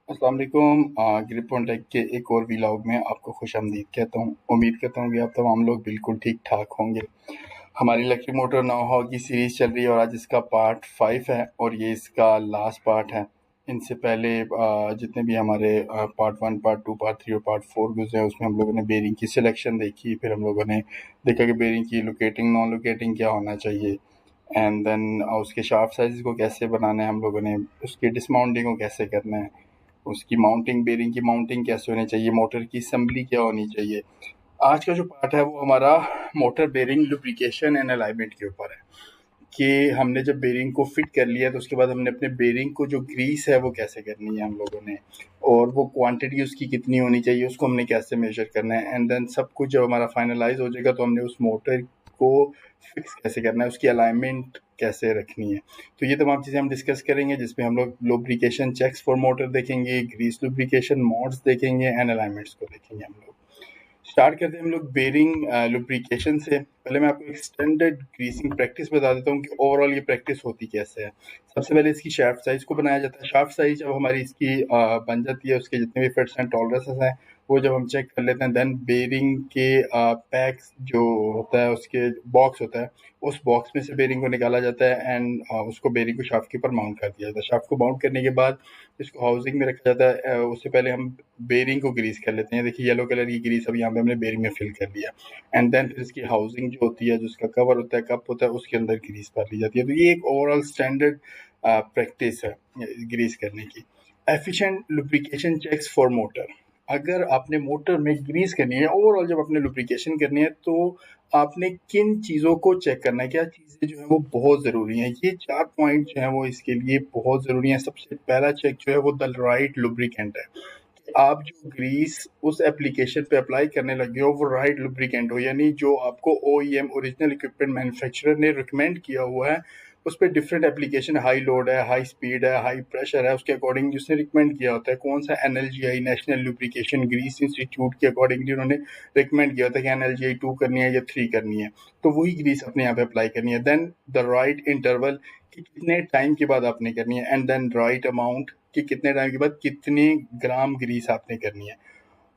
अस्सलाम वालेकुम। Grip on take के एक और व्लॉग में आपको खुशामदीद कहता हूँ। उम्मीद करता हूँ कि आप तमाम लोग बिल्कुल ठीक ठाक होंगे। हमारी इलेक्ट्रिक मोटर नो हाउ की सीरीज़ चल रही है और आज इसका पार्ट 5 है और ये इसका लास्ट पार्ट है। इनसे पहले जितने भी हमारे पार्ट 1, पार्ट 2, पार्ट 3 और पार्ट 4 गुजरे हैं उसमें हम लोगों ने बेरिंग की सिलेक्शन देखी। फिर हम लोगों ने देखा कि बेरिंग की लोकेटिंग नॉन लोकेटिंग क्या होना चाहिए, एंड देन उसके शाफ्ट साइज़ को कैसे बनाना है हम लोगों ने, उसकी डिसमाउंटिंग को कैसे करना है, उसकी माउंटिंग, बेरिंग की माउंटिंग कैसे होनी चाहिए, मोटर की असेंबली क्या होनी चाहिए। आज का जो पार्ट है वो हमारा motor bearing lubrication and alignment के ऊपर है कि हमने जब बेरिंग को फिट कर लिया तो उसके बाद हमने अपने बेरिंग को जो ग्रीस है वो कैसे करनी है हम लोगों ने, और वो क्वांटिटी उसकी कितनी होनी चाहिए उसको हमने कैसे मेजर करना है। एंड देन सब कुछ जब हमारा फाइनलाइज हो जाएगा तो हमने उस मोटर को फिक्स कैसे करना है, उसकी अलाइनमेंट कैसे रखनी है। तो ये तमाम चीज़ें हम डिस्कस करेंगे, जिसमें हम लोग लुब्रिकेशन चेक्स फॉर मोटर देखेंगे, ग्रीस लुब्रिकेशन मोड्स देखेंगे एंड अलाइनमेंट्स को देखेंगे हम लोग। स्टार्ट करते हैं हम लोग बेरिंग लुब्रिकेशन से। पहले मैं आपको एक स्टैंडर्ड ग्रीसिंग प्रैक्टिस बता देता हूँ कि ओवरऑल ये प्रैक्टिस होती कैसे है। सबसे पहले इसकी शाफ्ट साइज को बनाया जाता है। शाफ्ट साइज जब हमारी इसकी बन जाती है, उसके जितने भी फिट्स एंड टॉलरेंसेस हैं वो जब हम चेक कर लेते हैं, देन बेरिंग के पैक्स जो होता है, उसके बॉक्स होता है, उस बॉक्स में से बेरिंग को निकाला जाता है एंड उसको बेरिंग को शाफ्ट के ऊपर माउंट कर दिया जाता है। शाफ्ट को माउंट करने के बाद इसको हाउसिंग में रखा जाता है। उससे पहले हम बेरिंग को ग्रीस कर लेते हैं। देखिए येलो कलर की ग्रीस अभी यहाँ पे हमने बेरिंग में फिल कर लिया, एंड देन फिर इसकी हाउसिंग जो होती है, जो इसका कवर होता है, कप होता है, उसके अंदर ग्रीस भर ली जाती है। तो ये एक ओवरऑल स्टैंडर्ड प्रैक्टिस है ग्रीस करने की। Efficient lubrication checks for motor. अगर आपने मोटर में ग्रीस करनी है, ओवरऑल जब आपने लुब्रिकेशन करनी है, तो आपने किन चीज़ों को चेक करना है, क्या चीज़ें जो है वो बहुत ज़रूरी हैं। ये 4 पॉइंट जो हैं वो इसके लिए बहुत ज़रूरी हैं। सबसे पहला चेक जो है वो द राइट लुब्रिकेंट है। आप जो ग्रीस उस एप्लीकेशन पे अप्लाई करने लगे हो वो राइट लुब्रिकेंट हो, यानी जो आपको ओईएम ओरिजिनल इक्विपमेंट मैन्युफैक्चरर ने रिकमेंड किया हुआ है उस पर डिफरेंट एप्लीकेशन, हाई लोड है, हाई स्पीड है, हाई प्रेशर है, उसके अकॉर्डिंग जिसने रिकमेंड किया होता है, कौन सा एनएलजीआई नेशनल लुब्रिकेशन ग्रीस इंस्टीट्यूट के अकॉर्डिंगली उन्होंने रिकमेंड किया होता है कि एनएलजीआई 2 करनी है या 3 करनी है, तो वही ग्रीस अपने यहाँ पे अप्लाई करनी है। देन द राइट इंटरवल कि कितने टाइम के बाद आपने करनी है, एंड देन राइट अमाउंट कि कितने टाइम के बाद कितने ग्राम ग्रीस आपने करनी है,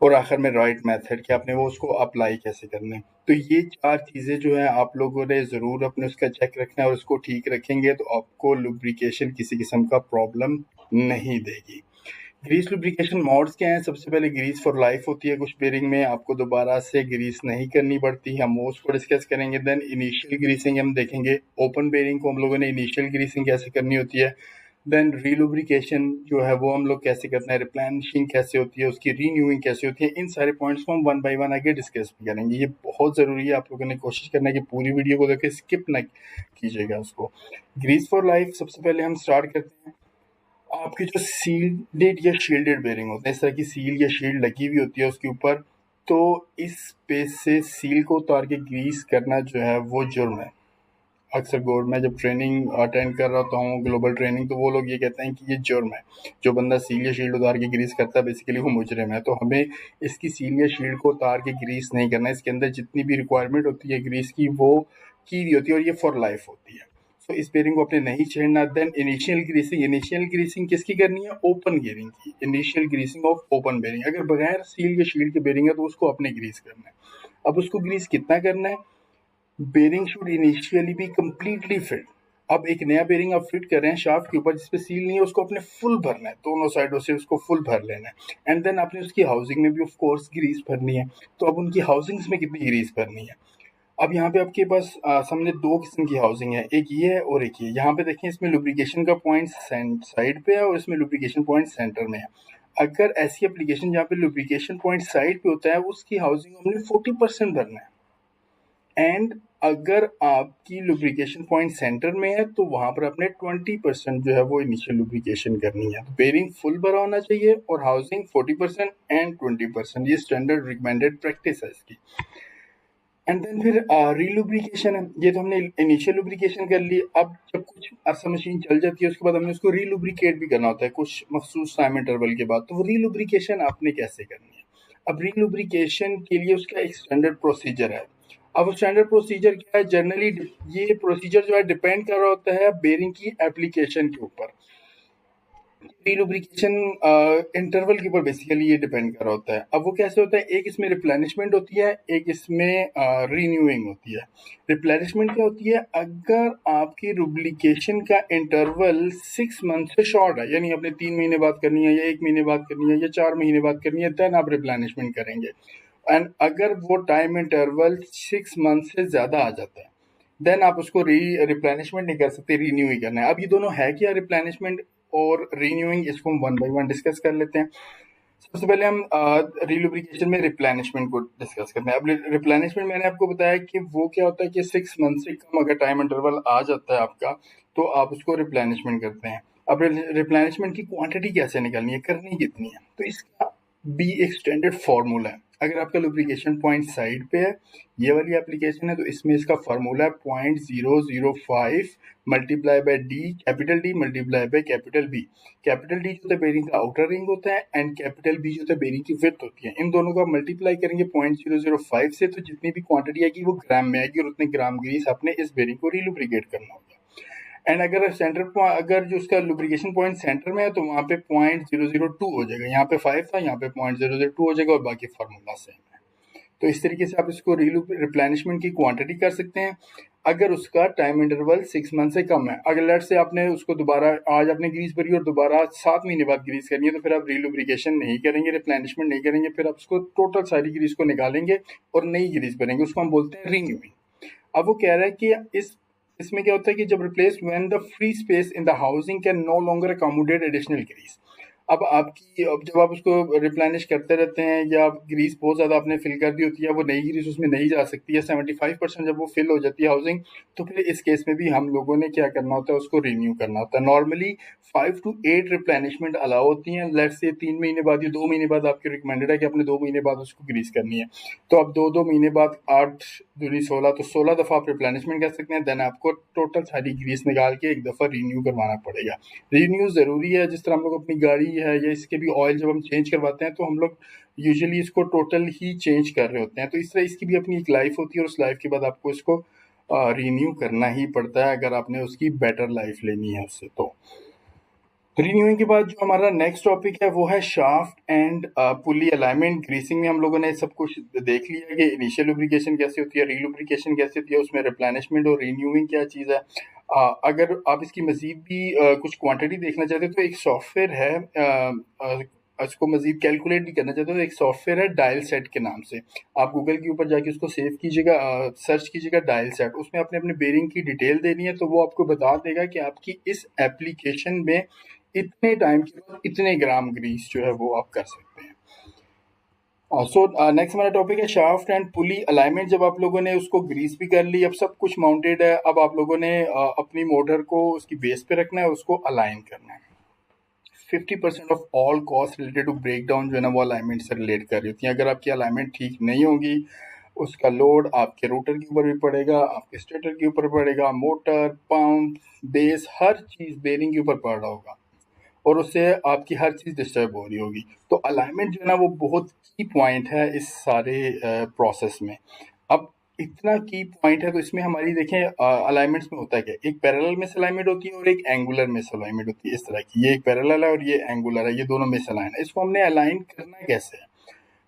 और आखिर में राइट मेथड कि आपने वो उसको अप्लाई कैसे करना है। तो ये 4 चीज़ें जो हैं आप लोगों ने ज़रूर अपने उसका चेक रखना है, और उसको ठीक रखेंगे तो आपको लुब्रिकेशन किसी किस्म का प्रॉब्लम नहीं देगी। ग्रीस लुब्रिकेशन मोड्स क्या हैं? सबसे पहले ग्रीस फॉर लाइफ होती है। कुछ बेरिंग में आपको दोबारा से ग्रीस नहीं करनी पड़ती, हम वो उसको डिस्कस करेंगे। देन इनिशियल ग्रीसिंग हम देखेंगे। ओपन बेरिंग को हम लोगों ने इनिशियल ग्रीसिंग कैसे करनी होती है। देन रीलुब्रिकेशन जो है वो हम लोग कैसे करते हैं, रिप्लेनिशिंग कैसे होती है, उसकी रीन्यूइंग कैसे होती है। इन सारे पॉइंट्स को हम वन बाय वन आगे डिस्कस भी करेंगे। ये बहुत ज़रूरी है, आप लोगों ने कोशिश करना है कि पूरी वीडियो को देखें, स्किप ना कीजिएगा उसको। ग्रीस फॉर लाइफ सबसे पहले हम स्टार्ट करते हैं। आपकी जो सील्डेड या शील्डेड बेरिंग होते हैं, इस तरह की सील या शील्ड लगी हुई होती है उसके ऊपर, तो इस पेज से सील को उतार के ग्रीस करना जो है वो जुर्म है। अक्सर मैं जब ट्रेनिंग अटेंड कर रहा होता हूँ, ग्लोबल ट्रेनिंग, तो वो लोग ये कहते हैं कि ये जुर्म है। जो बंदा सील या शील्ड उतार के ग्रीस करता है बेसिकली वो मुजरिम है। तो हमें इसकी सील या शील्ड को उतार के ग्रीस नहीं करना है। इसके अंदर जितनी भी रिक्वायरमेंट होती है ग्रीस की वो की हुई होती है, और ये फॉर लाइफ होती है। तो इस बेरिंग को अपने नहीं छेड़ना। Then initial greasing. Initial greasing किसकी करनी है? ओपन गेयरिंग की। Initial greasing of open bearing. अगर बगैर सील या शील्ड के बेरिंग है तो उसको अपने ग्रीस करना है। अब उसको ग्रीस कितना करना है? Bearing should initially be completely fit. अब एक नया बेरिंग आप फिट कर रहे हैं शाफ्ट के ऊपर जिसपे सील नहीं है, उसको अपने फुल भरना है, दोनों साइडों से उसको फुल भर लेना है। एंड देन आपने उसकी हाउसिंग में भी ऑफ कोर्स ग्रीस भरनी है। तो अब उनकी हाउसिंग्स में कितनी ग्रीस भरनी है? अब यहाँ पे आपके पास सामने 2 किस्म की हाउसिंग है, एक ये है और एक ये। यहाँ पे देखें, इसमें लुब्रिकेशन का पॉइंट साइड पे है और इसमें लुब्रिकेशन पॉइंट सेंटर में है। अगर ऐसी एप्लीकेशन जहाँ पे लुब्रिकेशन पॉइंट साइड पे होता है, उसकी हाउसिंग हमने 40% भरना है। एंड अगर आपकी लुब्रिकेशन पॉइंट सेंटर में है तो वहां पर अपने 20% जो है वो इनिशियल लुब्रिकेशन करनी है। तो बेरिंग फुल भरा होना चाहिए और हाउसिंग 40% एंड 20%। ये स्टैंडर्ड रिकमेंडेड प्रैक्टिस है इसकी। एंड देन फिर रीलुब्रिकेशन है। ये तो हमने इनिशियल लुब्रिकेशन कर ली। अब जब कुछ अरसा मशीन चल जाती है उसके बाद हमने उसको रीलुब्रिकेट भी करना होता है कुछ मखसूस टाइम इंटरवल के बाद। तो वो रीलुब्रिकेशन आपने कैसे करनी है? अब रीलुब्रिकेशन के लिए उसका एक स्टैंडर्ड प्रोसीजर है। अब स्टैंडर्ड प्रोसीजर क्या है? जनरली ये प्रोसीजर जो है डिपेंड कर रहा होता है बेरिंग की एप्लीकेशन के ऊपर। रीलुब्रिकेशन इंटरवल के ऊपर बेसिकली ये डिपेंड कर रहा होता है। अब वो कैसे होता है, एक इसमें रिप्लेनिशमेंट होती है, एक इसमें रीन्यूइंग होती है। रिप्लेनिशमेंट क्या होती है, अगर आपकी रुब्लिकेशन का इंटरवल 6 मंथ से शॉर्ट है, यानी आपने 3 महीने बाद करनी है या 1 महीने बाद करनी है या 4 महीने बाद करनी है, देन आप रिप्लेनिशमेंट करेंगे। एंड अगर वो टाइम इंटरवल 6 मंथ से ज़्यादा आ जाता है, देन आप उसको रिप्लेनिशमेंट नहीं कर सकते, रीन्यू ही करना है। अब ये दोनों है क्या, रिप्लेनिशमेंट और रीन्यूइंग, इसको हम वन बाय वन डिस्कस कर लेते हैं। सबसे पहले हम रीलुब्रिकेशन में रिप्लेनिशमेंट को डिस्कस करते हैं। अब रिप्लेनिशमेंट मैंने आपको बताया कि वो क्या होता है कि 6 मंथ से कम अगर टाइम इंटरवल आ जाता है आपका, तो आप उसको रिप्लेनिशमेंट करते हैं। अब रिप्लेनिशमेंट की क्वांटिटी कैसे निकालनी है, करनी कितनी है, तो इसका भी एक स्टैंडर्ड फार्मूला है। अगर आपका लुब्रिकेशन पॉइंट साइड पे है, ये वाली एप्लीकेशन है, तो इसमें इसका फार्मूला है 0.005 multiply by D, capital D multiply by capital B. Capital D जो होता है बेरिंग का आउटर रिंग होता है, एंड कैपिटल बी जो होता है बेरिंग की विड्थ होती है। इन दोनों को आप मल्टीप्लाई करेंगे 0.005 से, तो जितनी भी क्वांटिटी आएगी वो ग्राम में आएगी, और उतने ग्राम ग्रीस आपने इस बेरिंग को रिलुब्रिकेट करना होगा। एंड अगर अगर जो उसका लुब्रिकेशन पॉइंट सेंटर में है, तो वहाँ पे 0.002 हो जाएगा। यहाँ पे 5 था, यहाँ पे 0.002 हो जाएगा, और बाकी फार्मूला सेम है। तो इस तरीके से आप इसको रिप्लेनिशमेंट की क्वांटिटी कर सकते हैं अगर उसका टाइम इंटरवल 6 मंथ से कम है। अगर लेट से आपने उसको दोबारा आज आपने ग्रीस भरी और दोबारा 7 महीने बाद ग्रीस करनी है, तो फिर आप रिलुब्रिकेशन नहीं करेंगे, रिप्लेनिशमेंट नहीं करेंगे, फिर आप उसको टोटल सारी ग्रीस को निकालेंगे और नई ग्रीस भरेंगे, उसको हम बोलते हैं रीन्यूइंग। अब वो कह रहा है कि इसमें क्या होता है कि जब replace when the free space in the housing can no longer accommodate additional grease. अब जब आप उसको रिप्लेनिश करते रहते हैं, या ग्रीस बहुत ज़्यादा आपने फिल कर दी होती है, वो नई ग्रीस उसमें नहीं जा सकती है, 75% जब वो फिल हो जाती है हाउसिंग, तो फिर इस केस में भी हम लोगों ने क्या करना होता है, उसको रिन्यू करना होता है। नॉर्मली 5 to 8 रिप्लेनिशमेंट अलाउ होती हैं। लेट्स से 3 महीने बाद या 2 महीने बाद आपकी रिकमेंडेड है कि आपने 2 महीने बाद उसको ग्रीस करनी है, तो अब 2-2 महीने बाद 8 दूनी 16, तो 16 दफ़ा आप रिप्लेनिशमेंट कर सकते हैं। देन आपको टोटल सारी ग्रीस निकाल के एक दफ़ा रिन्यू करवाना पड़ेगा। रिन्यू ज़रूरी है, जिस तरह हम लोग अपनी गाड़ी है या इसके भी ऑयल जब हम चेंज करवाते हैं, तो हम लोग यूजुअली इसको टोटल ही चेंज कर रहे होते हैं। तो इस तरह इसकी भी अपनी एक लाइफ होती है, और उस लाइफ के बाद आपको इसको रिन्यू करना ही पड़ता है अगर आपने उसकी बेटर लाइफ लेनी है उससे। तो रिन्यूइंग के बाद जो हमारा नेक्स्ट टॉपिक है वो है shaft and pulley alignment. Greasing में हम लोगों ने सब कुछ देख लिया कि इनिशियल लुब्रिकेशन कैसे होती है, रीलुब्रिकेशन कैसे होती है, उसमें रिप्लेनिशमेंट और रिन्यूइंग क्या चीज़ है। अगर आप इसकी मजीद भी कुछ क्वांटिटी देखना चाहते हो, तो एक सॉफ्टवेयर है, इसको मजीद कैलकुलेट भी करना चाहते हो, तो एक सॉफ्टवेयर है डायल सेट के नाम से। आप गूगल के ऊपर जाके उसको सेव कीजिएगा, सर्च कीजिएगा डायल सेट, उसमें आपने अपने बेरिंग की डिटेल देनी है, तो वो आपको बता देगा कि आपकी इस एप्लीकेशन में इतने टाइम के बाद इतने ग्राम ग्रीस जो है वो आप कर सकते हैं। सो नेक्स्ट हमारा टॉपिक है शाफ्ट एंड पुली अलाइनमेंट। जब आप लोगों ने उसको ग्रीस भी कर ली, अब सब कुछ माउंटेड है, अब आप लोगों ने अपनी मोटर को उसकी बेस पे रखना है, उसको अलाइन करना है। 50% of all cost related to breakdown जो है ना, वो अलाइनमेंट से रिलेट कर रही होती है। अगर आपकी अलाइनमेंट ठीक नहीं होगी, उसका लोड आपके रोटर के ऊपर भी पड़ेगा, आपके स्टेटर के ऊपर पड़ेगा, मोटर, पंप, बेस, हर चीज़ बेरिंग के ऊपर पड़ रहा होगा, और उससे आपकी हर चीज़ डिस्टर्ब हो रही होगी। तो अलाइनमेंट जो है ना, वो बहुत की पॉइंट है इस सारे प्रोसेस में। अब इतना की पॉइंट है, तो इसमें हमारी देखें अलाइनमेंट्स में होता है क्या, एक पैरेलल मिसअलाइनमेंट होती है और एक एंगुलर मिसअलाइनमेंट होती है। इस तरह की, ये एक पैरेलल है और ये एंगुलर है, ये दोनों मिसअलाइन है। इसको हमने अलाइन करना कैसे है,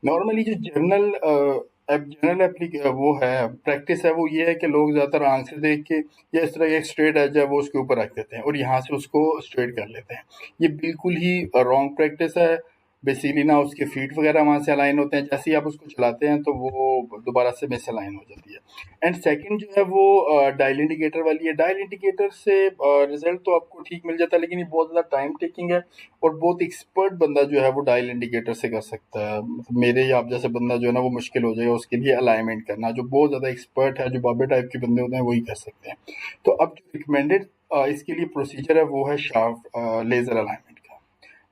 नॉर्मली जो जनरल एप्लीक वो है प्रैक्टिस है, वो ये है कि लोग ज़्यादातर आंख से देख के या इस तरह एक स्ट्रेट एज है वो उसके ऊपर रख देते हैं और यहाँ से उसको स्ट्रेट कर लेते हैं। ये बिल्कुल ही रॉन्ग प्रैक्टिस है। बेसिकली ना उसके फीट वगैरह वहाँ से अलाइन होते हैं, जैसे ही आप उसको चलाते हैं तो वो दोबारा से मिस अलाइन हो जाती है। एंड सेकंड जो है वो डायल इंडिकेटर वाली है। डायल इंडिकेटर से रिजल्ट तो आपको ठीक मिल जाता है, लेकिन ये बहुत ज़्यादा टाइम टेकिंग है, और बहुत एक्सपर्ट बंदा जो है वो डायल इंडिकेटर से कर सकता है। मतलब मेरे या आप जैसे बंदा जो है ना, वो मुश्किल हो जाएगा उसके लिए अलाइनमेंट करना। जो बहुत ज़्यादा एक्सपर्ट है, जो बाबे टाइप के बंदे होते हैं, वही कर सकते हैं। तो अब जो रिकमेंडेड इसके लिए प्रोसीजर है वो है शाफ्ट लेज़र अलाइनमेंट का।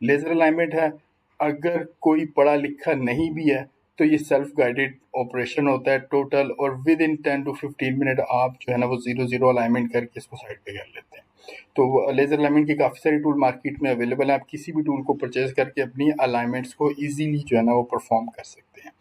लेज़र अलाइनमेंट है, अगर कोई पढ़ा लिखा नहीं भी है तो ये सेल्फ गाइडेड ऑपरेशन होता है टोटल, और विद इन 10 to 15 मिनट आप जो है ना वो 0 अलाइनमेंट करके इसको साइड पे कर लेते हैं। तो लेज़र अलाइनमेंट की काफ़ी सारी टूल मार्केट में अवेलेबल है, आप किसी भी टूल को परचेज करके अपनी अलाइनमेंट्स को ईजीली जो है ना वो परफॉर्म कर सकते हैं।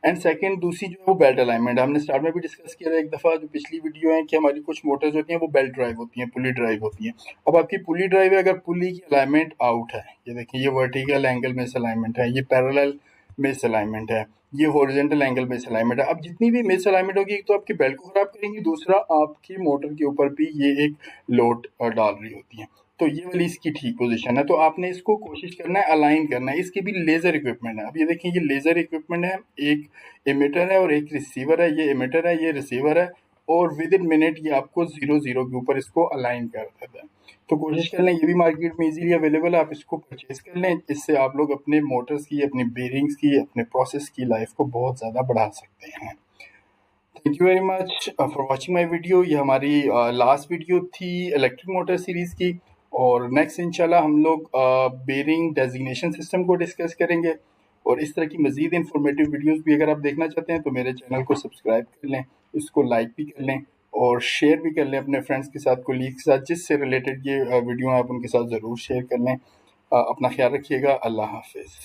एंड सेकंड, दूसरी जो है वो बेल्ट अलाइनमेंट, हमने स्टार्ट में भी डिस्कस किया था एक दफ़ा, जो पिछली वीडियो है, कि हमारी कुछ मोटर्स होती हैं वो बेल्ट ड्राइव होती हैं, पुली ड्राइव होती हैं। अब आपकी पुली ड्राइव है, अगर पुली की अलाइनमेंट आउट है, ये देखिए ये वर्टिकल एंगल मिस अलाइनमेंट है, ये पैरेलल मिस अलाइनमेंट है, ये हॉरिजॉन्टल एंगल मिस अलाइनमेंट है। अब जितनी भी मिस अलाइनमेंट होगी, एक तो आपकी बेल्ट को खराब करेंगी, दूसरा आपकी मोटर के ऊपर भी ये एक लोड डाल रही होती है। तो ये वाली इसकी ठीक पोजीशन है, तो आपने इसको कोशिश करना है अलाइन करना है। इसकी भी लेजर इक्विपमेंट है। अब ये देखिए ये लेजर इक्विपमेंट है, एक एमिटर है और एक रिसीवर है। ये एमिटर है, ये रिसीवर है, और विद इन मिनट ये आपको 0 के ऊपर इसको अलाइन कर देता है। तो कोशिश कर लें, ये भी मार्केट में इजीली अवेलेबल है, आप इसको परचेज कर लें। इससे आप लोग अपने मोटर्स की, अपनी बेरिंग्स की, अपने प्रोसेस की लाइफ को बहुत ज़्यादा बढ़ा सकते हैं। Thank you very much for watching my video. ये हमारी लास्ट वीडियो थी इलेक्ट्रिक मोटर सीरीज़ की, और नेक्स्ट इंशाल्लाह हम लोग बेरिंग डेजिग्नेशन सिस्टम को डिस्कस करेंगे। और इस तरह की मज़ीद इंफॉर्मेटिव वीडियोस भी अगर आप देखना चाहते हैं तो मेरे चैनल को सब्सक्राइब कर लें, इसको लाइक भी कर लें और शेयर भी कर लें अपने फ्रेंड्स के साथ, कोलीग्स के साथ, जिससे रिलेटेड ये वीडियो आप उनके साथ ज़रूर शेयर कर लें। अपना ख्याल रखिएगा। अल्लाह हाफिज़।